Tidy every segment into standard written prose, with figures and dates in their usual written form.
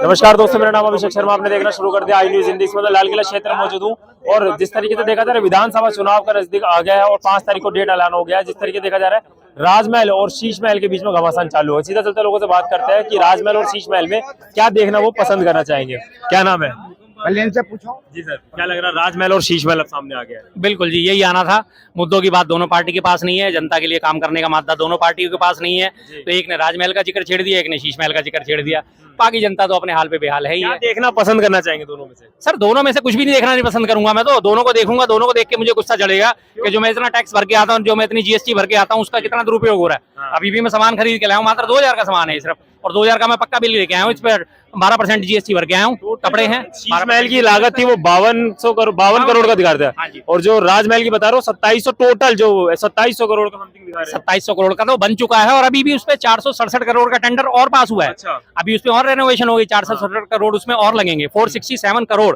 नमस्कार दोस्तों, मेरा नाम अभिषेक शर्मा। आपने देखना शुरू कर दिया आई न्यूज हिंदी। इसमें लाल किला क्षेत्र में मौजूद हूँ और जिस तरीके से देखा जा रहा है विधानसभा चुनाव का नजदीक आ गया है और 5 तारीख को डेट ऐलान हो गया है। जिस तरीके देखा जा रहा है राजमहल और शीश महल के बीच में घमासान चालू है। सीधा चलते लोगों से बात करते हैं कि राजमहल और शीश महल में क्या देखना वो पसंद करना चाहेंगे। क्या नाम है? कल्याण से पूछो जी सर, क्या लग रहा है राजमहल और शीश महल अब सामने आ गया है? बिल्कुल जी, यही आना था। मुद्दों की बात दोनों पार्टी के पास नहीं है, जनता के लिए काम करने का मादा दोनों पार्टियों के पास नहीं है। तो एक ने राजमहल का जिक्र छेड़ दिया, एक ने शीश महल का जिक्र छेड़ दिया। बाकी जनता तो अपने हाल पे बेहाल है ही है। देखना पसंद करना चाहेंगे दोनों में से? सर दोनों में से कुछ भी नहीं देखना नहीं पसंद करूंगा। मैं तो दोनों को देखूंगा, दोनों को देख के मुझे गुस्सा चढ़ेगा कि जो मैं इतना टैक्स भर के आता हूँ, जो मैं इतनी जीएसटी भर के आता हूँ, उसका कितना दुरुपयोग हो रहा है। अभी भी मैं सामान खरीद के लाया हूँ, मात्र 2000 का सामान है सिर्फ, और 2000 का मैं पक्का बिल लेके आया हूँ। इस पर 12% जीएसटी भर के आया हूँ। कपड़े हैं, शीश महल की लागत थी वो 52 करोड़ का दिखा था और जो राजमहल की बता रहा हूँ 2700 टोटल, जो 2700 करोड़ का समथिंग दिखा रहा है। 2700 करोड़ का तो बन चुका है और अभी भी उस पर 467 करोड़ का टेंडर और पास हुआ है। अच्छा। अभी उसमें और रेनोवेशन होगी, 467 करोड़ उसमें और लगेंगे, 467 करोड़।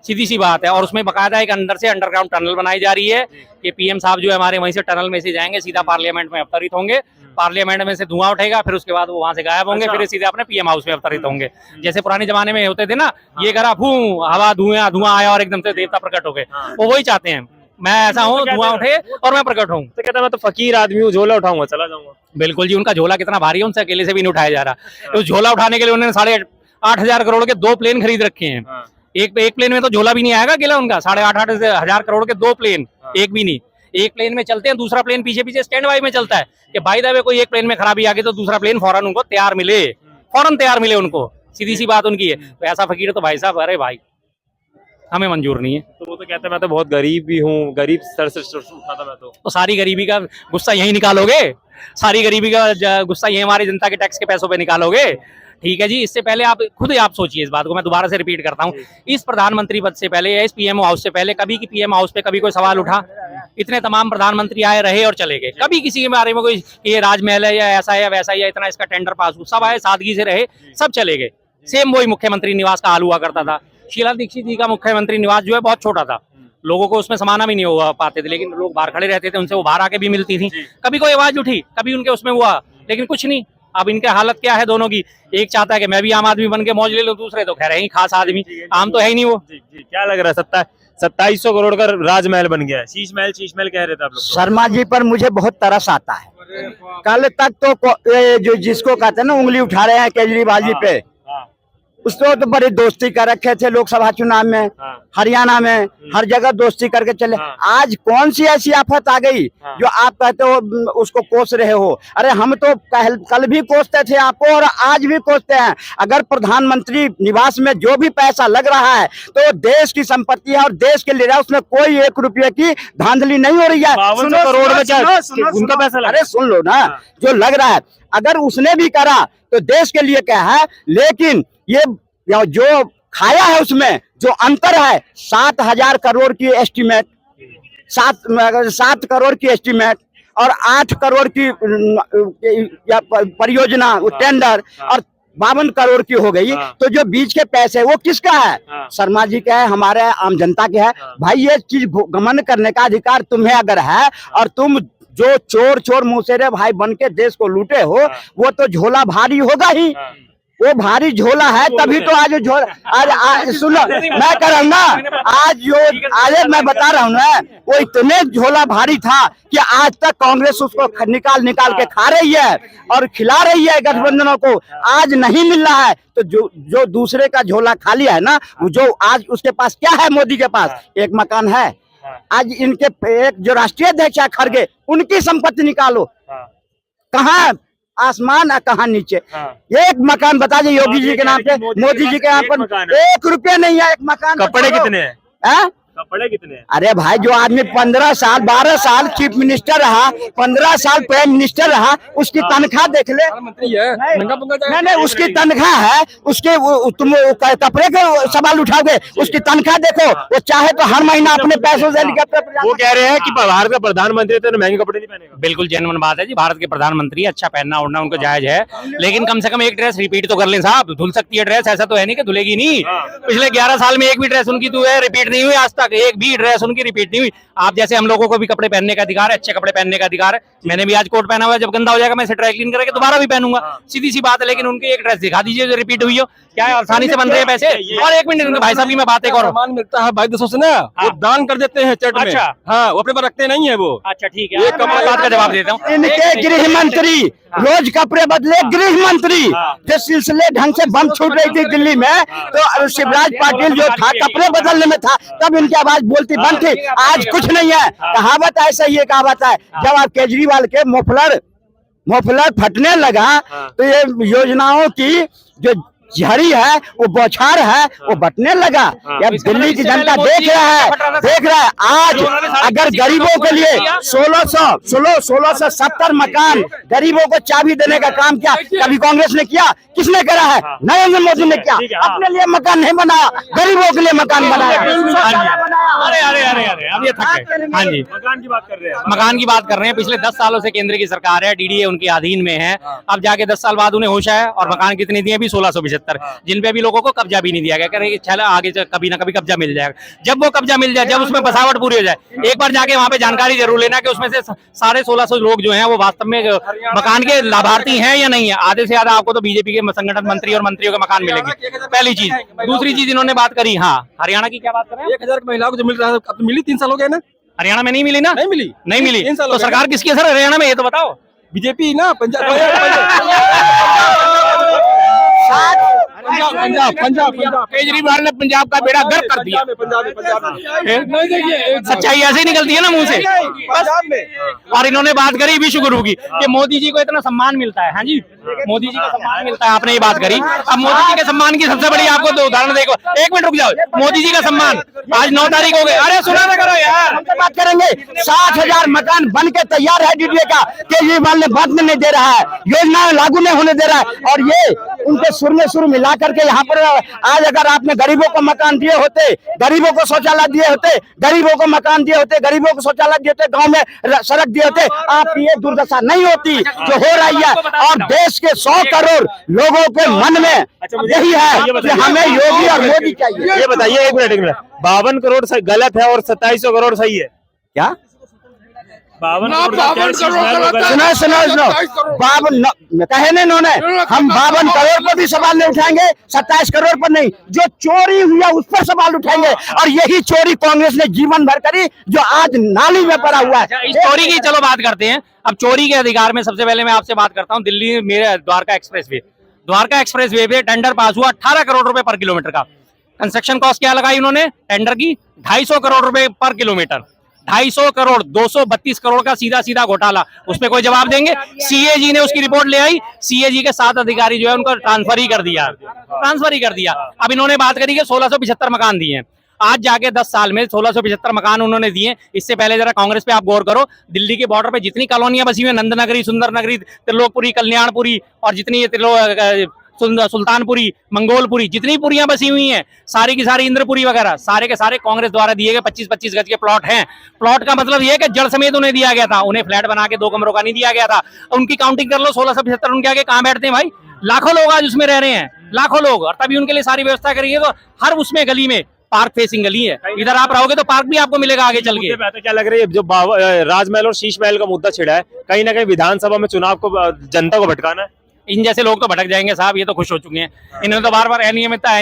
सीधी सी बात है। और उसमें बकायदा एक अंदर से अंडरग्राउंड टनल बनाई जा रही है कि पीएम साहब जो है हमारे वहीं से टनल में से जाएंगे, सीधा पार्लियामेंट में अवतरित होंगे। पार्लियामेंट में से धुआं उठेगा, फिर उसके बाद वो वहां से गायब होंगे। फिर सीधे अपने पीएम हाउस में अवतरित होंगे। जैसे पुराने जमाने में होते थे ना, ये करा फू हवा धुआं आया और एकदम से देवता प्रकट हो गए। वो वही चाहते हैं, मैं ऐसा हूँ, धुआं उठे और मैं प्रकट हूँ। तो कहता मैं तो फकीर आदमी हूँ, झोला उठाऊंगा चला जाऊंगा। बिल्कुल जी, उनका झोला कितना भारी है, उनसे अकेले से भी नहीं उठाया जा रहा। तो झोला उठाने के लिए उन्होंने 8,500 करोड़ के 2 प्लेन खरीद रखे हैं। एक प्लेन में तो झोला भी नहीं आएगा अकेला उनका। 8,500 करोड़ के 2 प्लेन, एक भी नहीं। एक प्लेन में चलते हैं, दूसरा प्लेन पीछे पीछे स्टैंड बाय में चलता है कि बाय द वे कोई एक प्लेन में खराबी आ गई तो दूसरा प्लेन फौरन उनको तैयार मिले, फौरन तैयार मिले उनको। सीधी सी बात उनकी है। तो ऐसा फकीर तो भाई साहब, अरे भाई हमें मंजूर नहीं है। तो वो तो कहते हैं मैं तो बहुत गरीब भी हूँ, गरीब सर से उठा था मैं तो सारी गरीबी का गुस्सा यही निकालोगे? सारी गरीबी का गुस्सा यही हमारी जनता के टैक्स के पैसों पे निकालोगे? ठीक है जी। इससे पहले आप खुद आप सोचिए इस बात को, मैं दोबारा से रिपीट करता हूँ। इस प्रधानमंत्री पद से पहले या इस पीएम हाउस से पहले कभी की पीएम हाउस पे कभी कोई सवाल उठा? इतने तमाम प्रधानमंत्री आए रहे और चले गए, कभी किसी के बारे में कोई ये राजमहल है या ऐसा है या वैसा है या इतना इसका टेंडर पास हुआ? सब आए, सादगी से रहे, सब चले गए। सेम वही मुख्यमंत्री निवास का हाल हुआ करता था। शीला दीक्षित जी का मुख्यमंत्री निवास जो है बहुत छोटा था, लोगों को उसमें समाना भी नहीं हुआ पाते थे, लेकिन लोग बाहर खड़े रहते थे, उनसे वो बाहर आके भी मिलती थी। कभी कोई आवाज उठी, कभी उनके उसमें हुआ, लेकिन कुछ नहीं। अब इनके हालत क्या है दोनों की? एक चाहता है कि मैं भी आम आदमी बन के मौज ले लूं, दूसरे तो कह रहे हैं खास आदमी, आम तो है ही नहीं वो। क्या लग रहा है? 2700 करोड़ का राजमहल बन गया है। शीश महल कह रहे थे आप लोग। शर्मा जी पर मुझे बहुत तरस आता है। कल तक तो जो जिसको कहते हैं ना उंगली उठा रहे हैं केजरीवाल जी पे, उसको तो बड़ी दोस्ती कर रखे थे लोकसभा चुनाव में, हरियाणा में, हर जगह दोस्ती करके चले। आज कौन सी ऐसी आफत आ गई जो आप कहते हो उसको कोस रहे हो? अरे हम तो कल भी कोसते थे आपको और आज भी कोसते हैं। अगर प्रधानमंत्री निवास में जो भी पैसा लग रहा है तो देश की संपत्ति है और देश के लिए, उसमें कोई 1 रुपये की धांधली नहीं हो रही है। 52 करोड़ में क्या उनका पैसा? अरे सुन लो ना, जो लग रहा है अगर उसने भी करा तो देश के लिए क्या है, लेकिन ये जो खाया है उसमें जो अंतर है, 7,000 करोड़ की एस्टीमेट, 7 करोड़ की एस्टीमेट और 8 करोड़ की परियोजना टेंडर और 52 करोड़ की हो गई। तो जो बीच के पैसे वो किसका है? शर्मा जी का है, हमारे आम जनता के है। भाई ये चीज गमन करने का अधिकार तुम्हें अगर है और तुम जो चोर मुसेरे भाई बन के देश को लूटे हो, वो तो झोला भारी होगा ही। वो भारी झोला है तभी तो आज झोला। आज सुनो, मैं कह रहा हूँ ना, आज मैं बता रहा हूँ ना, वो इतने झोला भारी था कि आज तक कांग्रेस उसको निकाल के खा रही है और खिला रही है गठबंधनों को। आज नहीं मिल रहा है तो जो दूसरे का झोला खाली है ना, जो आज उसके पास क्या है? मोदी के पास एक मकान है। आज इनके एक जो राष्ट्रीय अध्यक्ष है खड़गे, उनकी संपत्ति निकालो, कहाँ आसमान है कहाँ नीचे। एक मकान बता दीजिए योगी जी के नाम पे, मोदी जी के नाम पर 1 रुपया नहीं है। एक मकान। कपड़े कितने हैं? कपड़े कितने हैं? अरे भाई जो आदमी 15 साल 12 साल चीफ मिनिस्टर रहा, 15 साल प्राइम मिनिस्टर रहा, उसकी तनख्वाह देख ले। नहीं, उसकी तनख्वाह है, उसके तुम कपड़े के सवाल उठाओगे, उसकी तनख्वाह देखो। वो चाहे तो हर महीना अपने पैसों से वो कह रहे हैं कि भारत का प्रधानमंत्री तो महंगे कपड़े नहीं पहनेगा। बिल्कुल जेन्युइन बात है जी, भारत के प्रधानमंत्री, अच्छा पहनना ओढ़ना उनको जायज है, लेकिन कम से कम एक ड्रेस रिपीट तो कर लें साहब। धुल सकती है ड्रेस, ऐसा तो है नहीं कि धुलेगी नहीं। पिछले 11 साल में एक भी ड्रेस उनकी तो है रिपीट नहीं हुई आज तक। तक एक भी ड्रेस उनकी रिपीट नहीं हुई। आप जैसे हम लोगों को भी कपड़े पहनने का अधिकार है, अच्छे कपड़े पहनने का अधिकार है। मैंने भी आज कोट पहना हुआ है, जब गंदा हो जाएगा मैं इसे ड्राई क्लीन करके दोबारा भी पहनूंगा, सीधी सी बात है। लेकिन उनकी एक ड्रेस दिखा दीजिए जो रिपीट हुई हो, क्या है आसानी से बन रहे हैं पैसे। और एक मिनट उनके भाई साहब की मैं बात एक और सामान मिलता है भाई 200 से ना, वो दान कर देते हैं चट में। अच्छा। हाँ, वो अपने पर रखते नहीं है वो। अच्छा ठीक है, एक बात का जवाब देता हूँ। इनके गृह मंत्री रोज कपड़े बदले, गृह मंत्री जो सिलसिले ढंग से बम छूट रही थी दिल्ली में, तो शिवराज पाटिल जो था कपड़े बदलने में था, तब इनकी आवाज बोलती बंद थी। आज कुछ नहीं है। कहावत ऐसा ही कहावत है, जब आप केजरीवाल के मोफलर फटने लगा तो ये योजनाओं की जो झड़ी है, वो बौछार है, वो बटने लगा। अब दिल्ली की जनता देख रहा है। आज अगर गरीबों के लिए 1670 मकान गरीबों को चाबी देने का काम किया, कभी कांग्रेस ने किया? किसने करा है? नरेंद्र मोदी ने किया। अपने लिए मकान नहीं बनाया, गरीबों के लिए मकान बनाया। अरे अरे अरे अरे अब ये थक गए। हाँ जी, मकान की बात कर रहे हैं। मकान की बात कर रहे हैं। पिछले 10 सालों से केंद्र की सरकार है, डीडीए उनके अधीन में है। अब जाके 10 साल बाद उन्हें होश आया, और मकान कितने दिए? अभी 1675, जिन पे भी लोगों को कब्जा भी नहीं दिया गया। कह रहे चलो आगे कभी ना कभी कब्जा मिल जाएगा। जब वो कब्जा मिल जाए, जब उसमें बसावट पूरी हो जाए, एक बार जाके वहां पे जानकारी जरूर लेना कि उसमें से 1650 लोग जो हैं वो वास्तव में मकान के लाभार्थी हैं या नहीं है। आधे से ज्यादा आपको तो बीजेपी के संगठन मंत्री और मंत्रियों के मकान मिलेंगे, पहली चीज। दूसरी चीज इन्होंने बात करी, हाँ हरियाणा की क्या बात कर रहे हैं? 1000 महिलाओं को जो मिल रहा है, अब तो मिली 3 साल हो गए ना। हरियाणा में नहीं मिली ना? नहीं मिली। तो सरकार किसकी है सर हरियाणा में, ये तो बताओ। बीजेपी ना, पंजाब। केजरीवाल ने पंजाब का बेड़ा गर्क कर दिया। सच्चाई ऐसे ही निकलती है ना मुंह से। और इन्होंने बात करी विश्व गुरु की, कि मोदी जी को इतना सम्मान मिलता है। हाँ जी, मोदी जी को सम्मान मिलता है, आपने ये बात करी। अब मोदी जी के सम्मान की सबसे बड़ी आपको दो उदाहरण देखो। एक मिनट रुक जाओ। मोदी जी का सम्मान आज 9 तारीख हो गई। अरे सुना ना करो यार, हम तो बात करेंगे। 60,000 मकान बन के तैयार है डीडीए का, केजरीवाल ने बांटने नहीं दे रहा है, योजनाएं लागू नहीं होने दे रहा है। और ये उनके सुर में सुर मिला करके यहाँ पर आज अगर आपने गरीबों को मकान दिए होते, गरीबों को शौचालय दिए होते, गरीबों को मकान दिए होते, गरीबों को शौचालय दिए होते, गांव में सड़क दिए होते, आप ये दुर्दशा नहीं होती जो हो रही है। और देश के 100 करोड़ लोगों के मन में यही है कि हमें योगी और मोदी चाहिए। ये बताइए, एक मिनट, 52 करोड़ गलत है और 2700 करोड़ सही है क्या? 52 करोड़ सुनो 52 कहे नहीं उन्होंने, हम 52 करोड़ पर भी सवाल नहीं उठाएंगे, 27 करोड़ पर नहीं। जो चोरी हुआ उस पर सवाल उठाएंगे। और यही चोरी कांग्रेस ने जीवन भर करी, जो आज नाली में पड़ा हुआ है। इस चोरी की चलो बात करते हैं। अब चोरी के अधिकार में सबसे पहले मैं आपसे बात करता हूँ। दिल्ली में मेरे द्वारका एक्सप्रेस वे पे टेंडर पास हुआ 18 करोड़ रुपए पर किलोमीटर का। कंस्ट्रक्शन कॉस्ट क्या लगाई उन्होंने टेंडर की? 250 करोड़ रुपए पर किलोमीटर। 250 करोड़, 232 करोड़ का सीधा घोटाला। उस पर कोई जवाब देंगे? सीएजी ने उसकी रिपोर्ट ले आई, सीएजी के 7 अधिकारी जो है उनको ट्रांसफर ही कर दिया। अब इन्होंने बात करी कि 1675 मकान दिए हैं। आज जाके 10 साल में 1675 मकान उन्होंने दिए। इससे पहले जरा कांग्रेस पे आप गौर करो, दिल्ली के बॉर्डर पे जितनी कॉलोनियां बसी हुई है, नंदनगरी, सुंदरनगरी, त्रिलोकपुरी, कल्याणपुरी और जितनी ये सुल्तानपुरी, मंगोलपुरी, जितनी पुरियां बसी हुई हैं, सारी की सारी इंद्रपुरी वगैरह, सारे के सारे कांग्रेस द्वारा दिए गए 25-25 गज के प्लॉट हैं। प्लॉट का मतलब ये है कि जड़ समेत उन्हें दिया गया था। उन्हें फ्लैट बना के 2 कमरों का नहीं दिया गया था। उनकी काउंटिंग कर लो, 1675 उनके आगे कहां बैठते हैं भाई? लाखों लोग आज उसमें रह रहे हैं, लाखों लोग। और तभी उनके लिए सारी व्यवस्था करी है। तो हर उसमें गली में पार्क फेसिंग गली है, इधर आप रहोगे तो पार्क भी आपको मिलेगा आगे चल के। क्या लग रही है जो राजमहल और शीश महल का मुद्दा छिड़ा है, कहीं ना कहीं विधानसभा में चुनाव को जनता को भटकाना है? इन जैसे लोग तो भटक जाएंगे साहब, ये तो खुश हो चुके हैं। इन्होंने तो बार बार अनियमितता।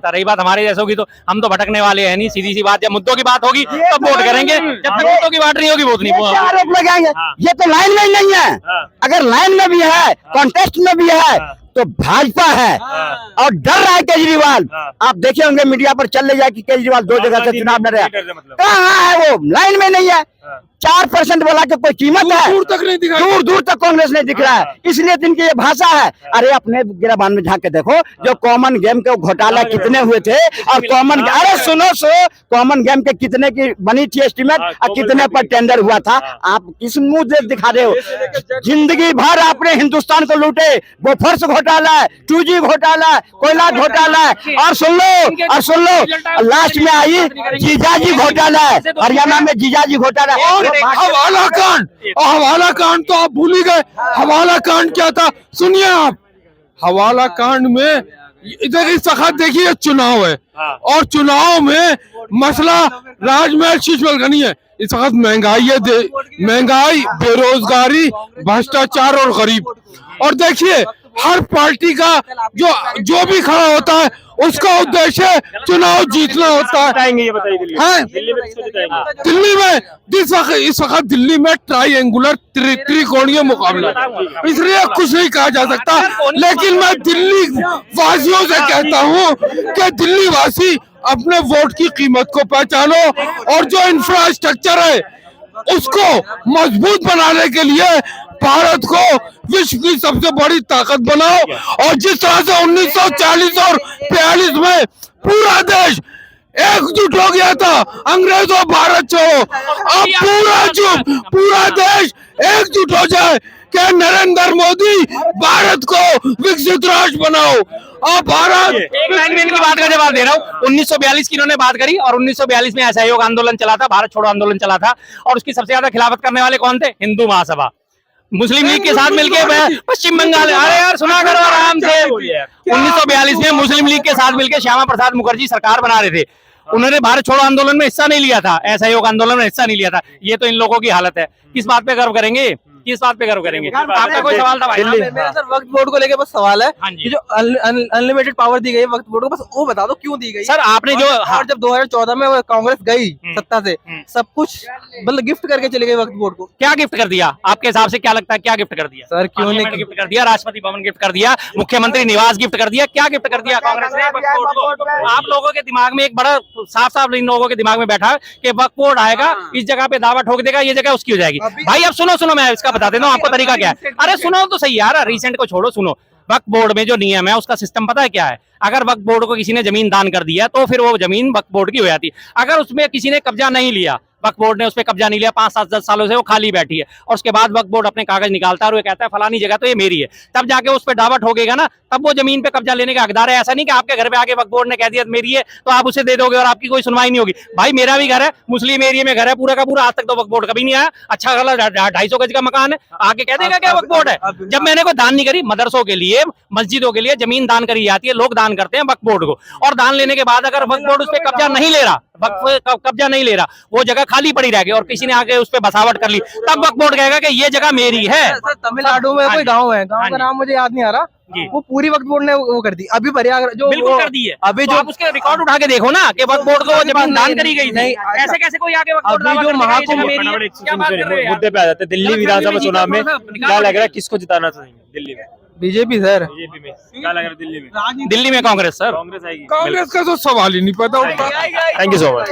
रही बात हमारे जैसों की, तो हम तो भटकने वाले हैं नहीं। सीधी सी बात, जब मुद्दों की बात होगी तब वोट करेंगे, जब तक मुद्दों की बात नहीं होगी वोट नहीं। आरोप लगाएंगे, ये तो लाइन में ही नहीं है। अगर लाइन में भी है, कॉन्टेस्ट में भी है, तो भाजपा है। और डर रहा है केजरीवाल। आप देखे होंगे मीडिया पर चल रही है कि केजरीवाल 2 जगह से चुनाव लड़ रहा है। कहाँ है वो? लाइन में नहीं है। 4% वाला की कोई कीमत है? दूर तक नहीं दिखा, दूर तक कांग्रेस नहीं दिख रहा है। इसलिए इनकी ये भाषा है। अरे अपने गिराबान में झांक के देखो, जो कॉमन गेम के घोटाला कितने हुए थे, और कॉमन गेम के कितने की बनी थी एस्टीमेट, और कितने पर टेंडर हुआ था। आप किस मुंह से दिखा रहे हो? जिंदगी भर आपने हिंदुस्तान को लूटे। बोफर्स घोटाला है, 2G घोटाला है, कोयला घोटाला है, और सुन लो लास्ट में आई जीजाजी घोटाला है। हरियाणा में जीजाजी घोटाला है। हवाला कांड तो आप भूल ही गए। हवाला कांड क्या था सुनिए आप। हवाला कांड में इधर इस वक्त देखिए चुनाव है, और चुनाव में मसला राजमहल शीश महल का नहीं है। इस वक्त महंगाई है, महंगाई, बेरोजगारी, भ्रष्टाचार और गरीब। और देखिए हर पार्टी का जो भी खड़ा होता है उसका उद्देश्य चुनाव जीतना होता है। जिताएंगे ये बताइए दिल्ली में? हैं? दिल्ली में किसको जिताएंगे? दिल्ली में इस वक्त दिल्ली में ट्राइंगुलर त्रिकोणीय मुकाबला, इसलिए कुछ नहीं कहा जा सकता। लेकिन मैं दिल्ली वासियों से कहता हूँ कि दिल्ली वासी अपने वोट की कीमत को पहचानो और जो इंफ्रास्ट्रक्चर है उसको मजबूत बनाने के लिए भारत को विश्व की सबसे बड़ी ताकत बनाओ। और जिस तरह से 1940 और 42 में पूरा देश एकजुट हो गया था अंग्रेजों भारत छोड़ो, अब पूरा देश एकजुट हो जाए कि नरेंद्र मोदी भारत को विकसित राष्ट्र बनाओ। और भारत एक लाइन में इनकी बात का जवाब दे रहा हूँ। 1942 की इन्होंने बात करी और 1942 में असहयोग आंदोलन चला था, भारत छोड़ो आंदोलन चला था, और उसकी सबसे ज्यादा खिलाफत करने वाले कौन थे? हिंदू महासभा, मुस्लिम लीग के साथ मिलकर पश्चिम बंगाल। अरे यार सुना करो आराम से। 1942 में मुस्लिम लीग के साथ मिलकर श्यामा प्रसाद मुखर्जी सरकार बना रहे थे। उन्होंने भारत छोड़ो आंदोलन में हिस्सा नहीं लिया था, असहयोग आंदोलन में हिस्सा नहीं लिया था। ये तो इन लोगों की हालत है। किस बात पे गर्व करेंगे? किस बात पे गर्व करेंगे? आपका कोई सवाल था भाई? मेरा सर वक्त बोर्ड को लेके बस सवाल है हाँ जी। कि जो अनलिमिटेड पावर दी गई है वक्त बोर्ड को, बस वो बता दो क्यों दी गई? सर आपने जो और जब 2014 में वो कांग्रेस गई सत्ता से, सब कुछ मतलब गिफ्ट करके चले गए वक्त बोर्ड को। क्या गिफ्ट कर दिया आपके हिसाब से? क्या लगता है क्या गिफ्ट कर दिया? सर क्यों नहीं पार्लियामेंट गिफ्ट कर दिया, राष्ट्रपति भवन गिफ्ट कर दिया, मुख्यमंत्री निवास गिफ्ट कर दिया, क्या गिफ्ट कर दिया कांग्रेस ने वक्फ बोर्ड को? आप लोगों के दिमाग में एक बड़ा साफ साफ इन लोगों के दिमाग में बैठा है कि वक्फ बोर्ड आएगा, इस जगह पे दावा ठोक देगा, ये जगह उसकी हो जाएगी। भाई अब सुनो मैं इसका बता देता हूँ आपको तरीका क्या है। अरे सुनो तो सही यार, रिसेंट को छोड़ो, सुनो। वक्फ बोर्ड में जो नियम है उसका सिस्टम पता है क्या है? अगर वक्फ बोर्ड को किसी ने जमीन दान कर दिया तो फिर वो जमीन वक्फ बोर्ड की हो जाती है। अगर उसमें किसी ने कब्जा नहीं लिया, वक्फ बोर्ड ने उस पर कब्जा नहीं लिया, 5, 7, 10 सालों से वो खाली बैठी है, और उसके बाद वक्फ बोर्ड अपने कागज निकालता है और वो कहता है फलानी जगह तो ये मेरी है, तब जाके उस पर दावा ठोकेगा ना, तब वो जमीन पे कब्जा लेने का हकदार है। ऐसा नहीं कि आपके घर पे आके वक्फ बोर्ड ने कह दिया मेरी है तो आप उसे दे दोगे और आपकी कोई सुनवाई नहीं होगी। भाई मेरा भी घर है, मुस्लिम एरिया में घर है पूरा का पूरा, आज तक तो वक्फ बोर्ड कभी नहीं आया। अच्छा खाला 250 गज का मकान है, आगे कह देगा क्या वक्फ बोर्ड है? जब मैंने कोई दान नहीं करी, मदरसों के लिए, मस्जिदों के लिए जमीन दान करी जाती है, लोग दान करते हैं वक्फ बोर्ड को, और दान लेने के बाद अगर वक्फ बोर्ड उस पर कब्जा नहीं ले रहा, कब्जा नहीं ले रहा, वो जगह खाली पड़ी रहेगी और किसी ने आके उस पर बसावट कर ली, तब वक्फ बोर्ड कहेगा कि ये जगह मेरी है। सर तमिलनाडु में कोई गांव है, गांव का नाम मुझे याद नहीं आ रहा, वो पूरी वक्त बोर्ड ने वो कर दी। अभी प्रयागराज जो बिल्कुल कर दी है। अभी तो जो आप उसके रिकॉर्ड उठा के देखो ना कि वक्फ बोर्ड को वो जमीन दान करी गई थी। ऐसे कैसे कोई आके वक्फ बोर्ड दावा कर देगा ये जगह मेरी है? क्या बात कर रहे हो यार? मुद्दे पे आ जाते हैं। दिल्ली विधानसभा चुनाव में क्या लग रहा है किसको जिताना चाहेंगे दिल्ली में? BJP sir. बीजेपी में क्या लग रहा है दिल्ली में? दिल्ली में कांग्रेस सर। कांग्रेस आएगी। कांग्रेस का तो सवाल ही नहीं पता। Thank you so much.